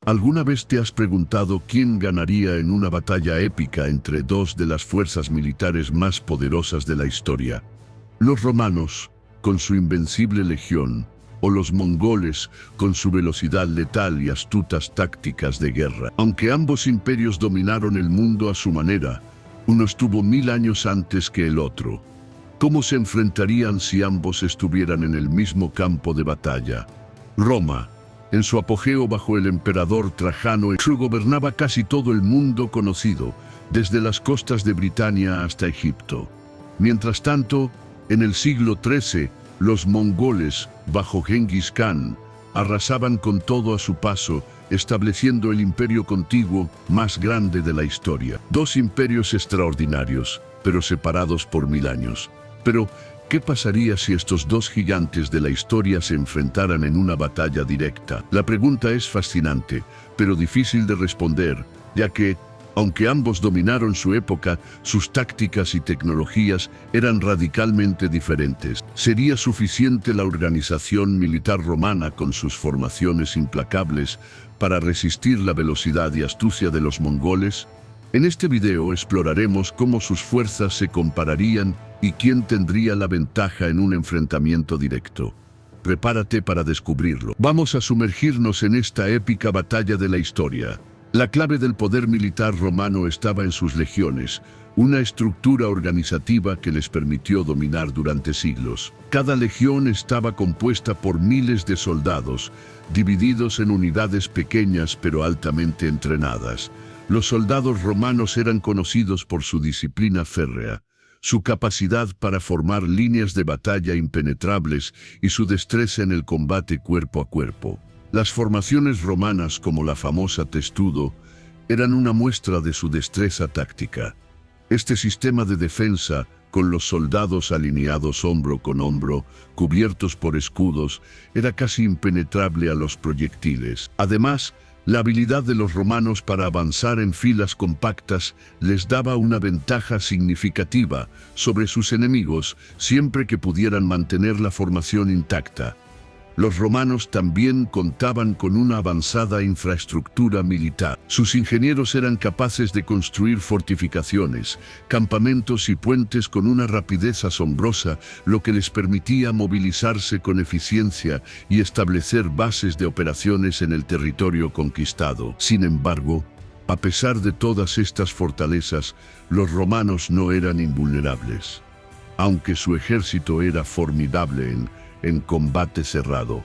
¿Alguna vez te has preguntado quién ganaría en una batalla épica entre dos de las fuerzas militares más poderosas de la historia? ¿Los romanos, con su invencible legión, o los mongoles, con su velocidad letal y astutas tácticas de guerra? Aunque ambos imperios dominaron el mundo a su manera, uno estuvo 1000 años antes que el otro. ¿Cómo se enfrentarían si ambos estuvieran en el mismo campo de batalla? Roma, en su apogeo bajo el emperador Trajano, gobernaba casi todo el mundo conocido, desde las costas de Britania hasta Egipto. Mientras tanto, en el siglo XIII, los mongoles, bajo Gengis Khan, arrasaban con todo a su paso, estableciendo el imperio contiguo más grande de la historia. Dos imperios extraordinarios, pero separados por 1000 años. Pero, ¿qué pasaría si estos dos gigantes de la historia se enfrentaran en una batalla directa? La pregunta es fascinante, pero difícil de responder, ya que, aunque ambos dominaron su época, sus tácticas y tecnologías eran radicalmente diferentes. ¿Sería suficiente la organización militar romana con sus formaciones implacables para resistir la velocidad y astucia de los mongoles? En este video exploraremos cómo sus fuerzas se compararían y quién tendría la ventaja en un enfrentamiento directo. Prepárate para descubrirlo. Vamos a sumergirnos en esta épica batalla de la historia. La clave del poder militar romano estaba en sus legiones, una estructura organizativa que les permitió dominar durante siglos. Cada legión estaba compuesta por miles de soldados, divididos en unidades pequeñas pero altamente entrenadas. Los soldados romanos eran conocidos por su disciplina férrea, su capacidad para formar líneas de batalla impenetrables y su destreza en el combate cuerpo a cuerpo. Las formaciones romanas, como la famosa testudo, eran una muestra de su destreza táctica. Este sistema de defensa, con los soldados alineados hombro con hombro, cubiertos por escudos, era casi impenetrable a los proyectiles. Además, la habilidad de los romanos para avanzar en filas compactas les daba una ventaja significativa sobre sus enemigos siempre que pudieran mantener la formación intacta. Los romanos también contaban con una avanzada infraestructura militar. Sus ingenieros eran capaces de construir fortificaciones, campamentos y puentes con una rapidez asombrosa, lo que les permitía movilizarse con eficiencia y establecer bases de operaciones en el territorio conquistado. Sin embargo, a pesar de todas estas fortalezas, los romanos no eran invulnerables. Aunque su ejército era formidable en combate cerrado,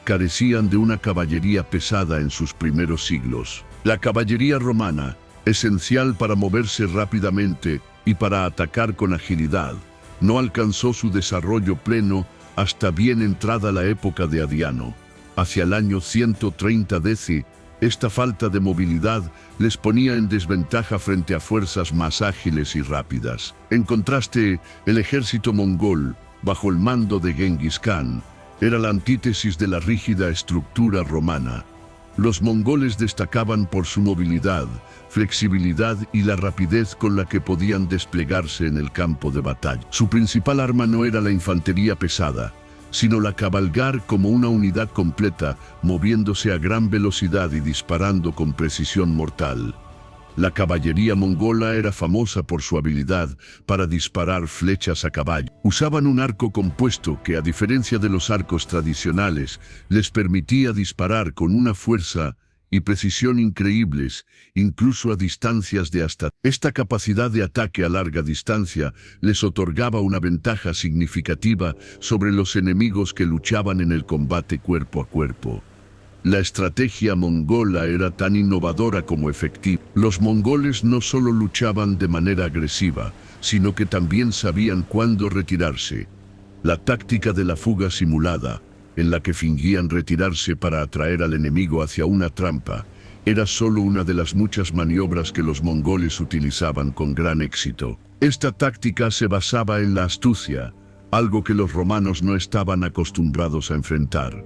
carecían de una caballería pesada en sus primeros siglos. La caballería romana, esencial para moverse rápidamente y para atacar con agilidad, no alcanzó su desarrollo pleno hasta bien entrada la época de Adriano. Hacia el año 130 DC, esta falta de movilidad les ponía en desventaja frente a fuerzas más ágiles y rápidas. En contraste, el ejército mongol, bajo el mando de Gengis Khan, era la antítesis de la rígida estructura romana. Los mongoles destacaban por su movilidad, flexibilidad y la rapidez con la que podían desplegarse en el campo de batalla. Su principal arma no era la infantería pesada, sino la cabalgar como una unidad completa, moviéndose a gran velocidad y disparando con precisión mortal. La caballería mongola era famosa por su habilidad para disparar flechas a caballo. Usaban un arco compuesto que, a diferencia de los arcos tradicionales, les permitía disparar con una fuerza y precisión increíbles, incluso a distancias de hasta. Esta capacidad de ataque a larga distancia les otorgaba una ventaja significativa sobre los enemigos que luchaban en el combate cuerpo a cuerpo. La estrategia mongola era tan innovadora como efectiva. Los mongoles no solo luchaban de manera agresiva, sino que también sabían cuándo retirarse. La táctica de la fuga simulada, en la que fingían retirarse para atraer al enemigo hacia una trampa, era solo una de las muchas maniobras que los mongoles utilizaban con gran éxito. Esta táctica se basaba en la astucia, algo que los romanos no estaban acostumbrados a enfrentar.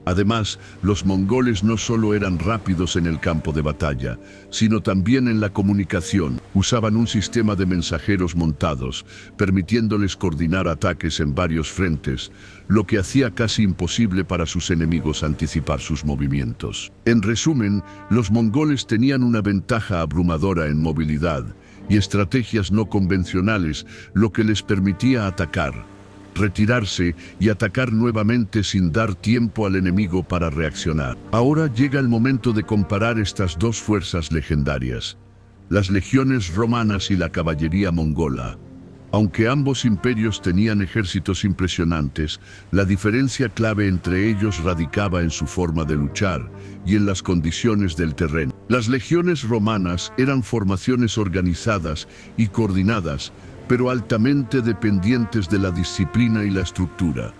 Además, los mongoles no solo eran rápidos en el campo de batalla, sino también en la comunicación. Usaban un sistema de mensajeros montados, permitiéndoles coordinar ataques en varios frentes, lo que hacía casi imposible para sus enemigos anticipar sus movimientos. En resumen, los mongoles tenían una ventaja abrumadora en movilidad y estrategias no convencionales, lo que les permitía atacar, retirarse y atacar nuevamente sin dar tiempo al enemigo para reaccionar. Ahora llega el momento de comparar estas dos fuerzas legendarias, las legiones romanas y la caballería mongola. Aunque ambos imperios tenían ejércitos impresionantes, la diferencia clave entre ellos radicaba en su forma de luchar y en las condiciones del terreno. Las legiones romanas eran formaciones organizadas y coordinadas, pero altamente dependientes de la disciplina y la estructura.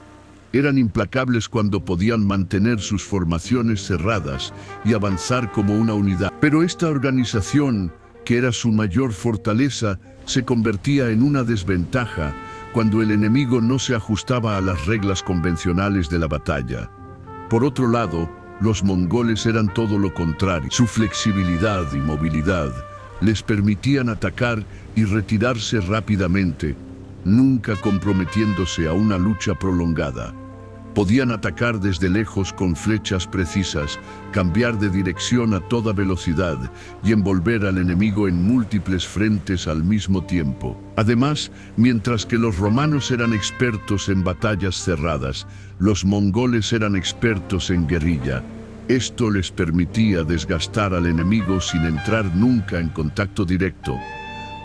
Eran implacables cuando podían mantener sus formaciones cerradas y avanzar como una unidad. Pero esta organización, que era su mayor fortaleza, se convertía en una desventaja cuando el enemigo no se ajustaba a las reglas convencionales de la batalla. Por otro lado, los mongoles eran todo lo contrario. Su flexibilidad y movilidad les permitían atacar y retirarse rápidamente, nunca comprometiéndose a una lucha prolongada. Podían atacar desde lejos con flechas precisas, cambiar de dirección a toda velocidad y envolver al enemigo en múltiples frentes al mismo tiempo. Además, mientras que los romanos eran expertos en batallas cerradas, los mongoles eran expertos en guerrilla. Esto les permitía desgastar al enemigo sin entrar nunca en contacto directo,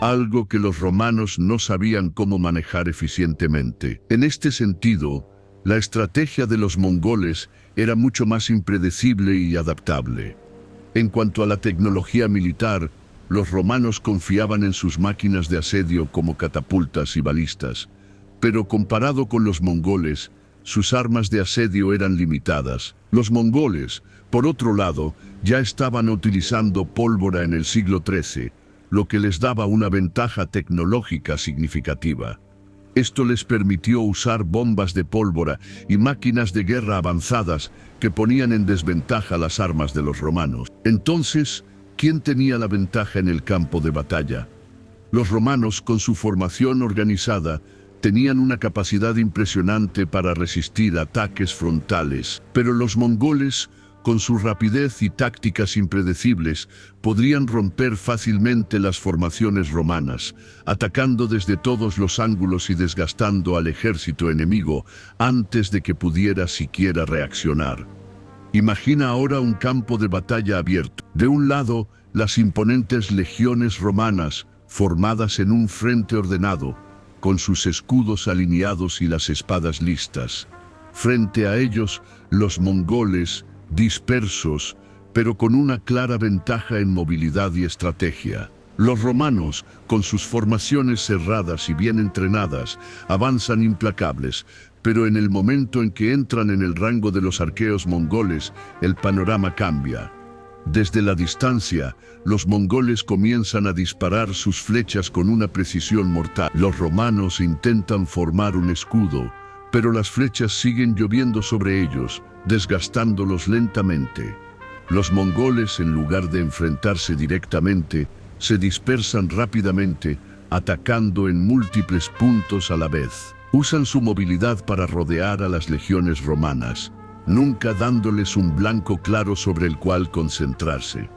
algo que los romanos no sabían cómo manejar eficientemente. En este sentido, la estrategia de los mongoles era mucho más impredecible y adaptable. En cuanto a la tecnología militar, los romanos confiaban en sus máquinas de asedio como catapultas y balistas, pero comparado con los mongoles, sus armas de asedio eran limitadas. Los mongoles, por otro lado, ya estaban utilizando pólvora en el siglo XIII, lo que les daba una ventaja tecnológica significativa. Esto les permitió usar bombas de pólvora y máquinas de guerra avanzadas que ponían en desventaja las armas de los romanos. Entonces, ¿quién tenía la ventaja en el campo de batalla? Los romanos, con su formación organizada, tenían una capacidad impresionante para resistir ataques frontales, pero los mongoles, con su rapidez y tácticas impredecibles, podrían romper fácilmente las formaciones romanas, atacando desde todos los ángulos y desgastando al ejército enemigo antes de que pudiera siquiera reaccionar. Imagina ahora un campo de batalla abierto. De un lado, las imponentes legiones romanas, formadas en un frente ordenado, con sus escudos alineados y las espadas listas. Frente a ellos, los mongoles, dispersos, pero con una clara ventaja en movilidad y estrategia. Los romanos, con sus formaciones cerradas y bien entrenadas, avanzan implacables, pero en el momento en que entran en el rango de los arqueros mongoles, el panorama cambia. Desde la distancia, los mongoles comienzan a disparar sus flechas con una precisión mortal. Los romanos intentan formar un escudo, pero las flechas siguen lloviendo sobre ellos, desgastándolos lentamente. Los mongoles, en lugar de enfrentarse directamente, se dispersan rápidamente, atacando en múltiples puntos a la vez. Usan su movilidad para rodear a las legiones romanas, nunca dándoles un blanco claro sobre el cual concentrarse.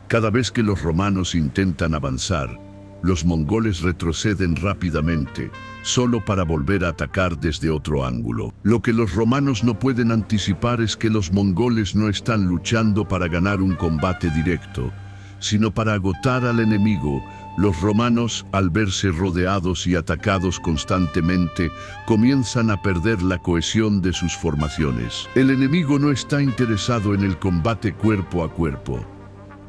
Cada vez que los romanos intentan avanzar, los mongoles retroceden rápidamente, solo para volver a atacar desde otro ángulo. Lo que los romanos no pueden anticipar es que los mongoles no están luchando para ganar un combate directo, sino para agotar al enemigo. Los romanos, al verse rodeados y atacados constantemente, comienzan a perder la cohesión de sus formaciones. El enemigo no está interesado en el combate cuerpo a cuerpo.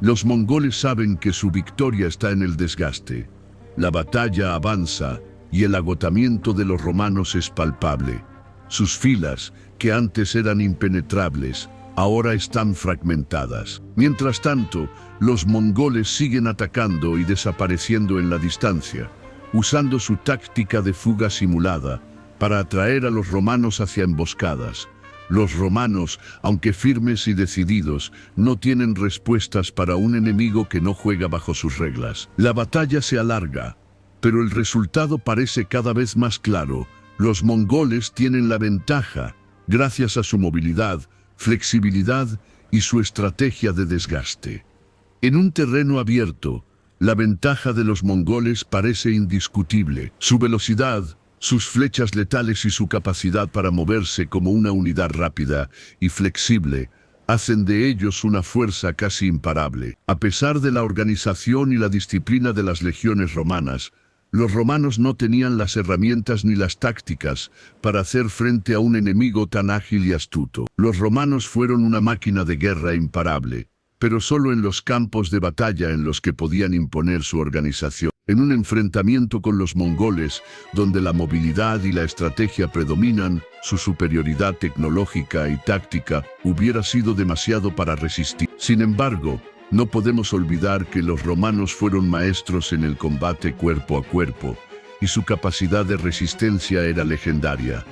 Los mongoles saben que su victoria está en el desgaste. La batalla avanza y el agotamiento de los romanos es palpable. Sus filas, que antes eran impenetrables, ahora están fragmentadas. Mientras tanto, los mongoles siguen atacando y desapareciendo en la distancia, usando su táctica de fuga simulada para atraer a los romanos hacia emboscadas. Los romanos, aunque firmes y decididos, no tienen respuestas para un enemigo que no juega bajo sus reglas. La batalla se alarga, pero el resultado parece cada vez más claro. Los mongoles tienen la ventaja, gracias a su movilidad, flexibilidad y su estrategia de desgaste. En un terreno abierto, la ventaja de los mongoles parece indiscutible. Su velocidad, sus flechas letales y su capacidad para moverse como una unidad rápida y flexible hacen de ellos una fuerza casi imparable. A pesar de la organización y la disciplina de las legiones romanas, los romanos no tenían las herramientas ni las tácticas para hacer frente a un enemigo tan ágil y astuto. Los romanos fueron una máquina de guerra imparable, pero solo en los campos de batalla en los que podían imponer su organización. En un enfrentamiento con los mongoles, donde la movilidad y la estrategia predominan, su superioridad tecnológica y táctica hubiera sido demasiado para resistir. Sin embargo, no podemos olvidar que los romanos fueron maestros en el combate cuerpo a cuerpo, y su capacidad de resistencia era legendaria.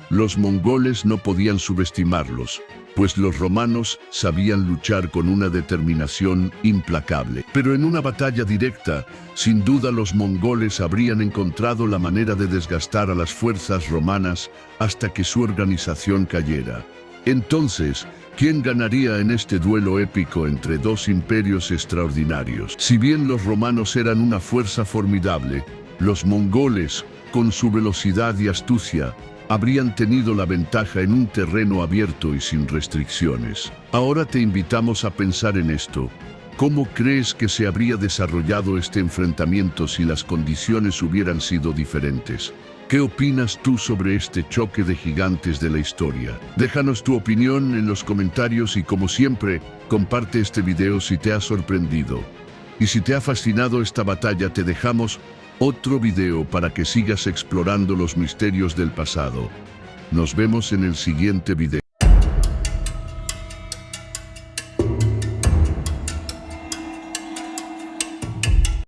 Los mongoles no podían subestimarlos, pues los romanos sabían luchar con una determinación implacable. Pero en una batalla directa, sin duda los mongoles habrían encontrado la manera de desgastar a las fuerzas romanas hasta que su organización cayera. Entonces, ¿quién ganaría en este duelo épico entre dos imperios extraordinarios? Si bien los romanos eran una fuerza formidable, los mongoles, con su velocidad y astucia, habrían tenido la ventaja en un terreno abierto y sin restricciones. Ahora te invitamos a pensar en esto. ¿Cómo crees que se habría desarrollado este enfrentamiento si las condiciones hubieran sido diferentes? ¿Qué opinas tú sobre este choque de gigantes de la historia? Déjanos tu opinión en los comentarios y, como siempre, comparte este video si te ha sorprendido. Y si te ha fascinado esta batalla, te dejamos otro video para que sigas explorando los misterios del pasado. Nos vemos en el siguiente video.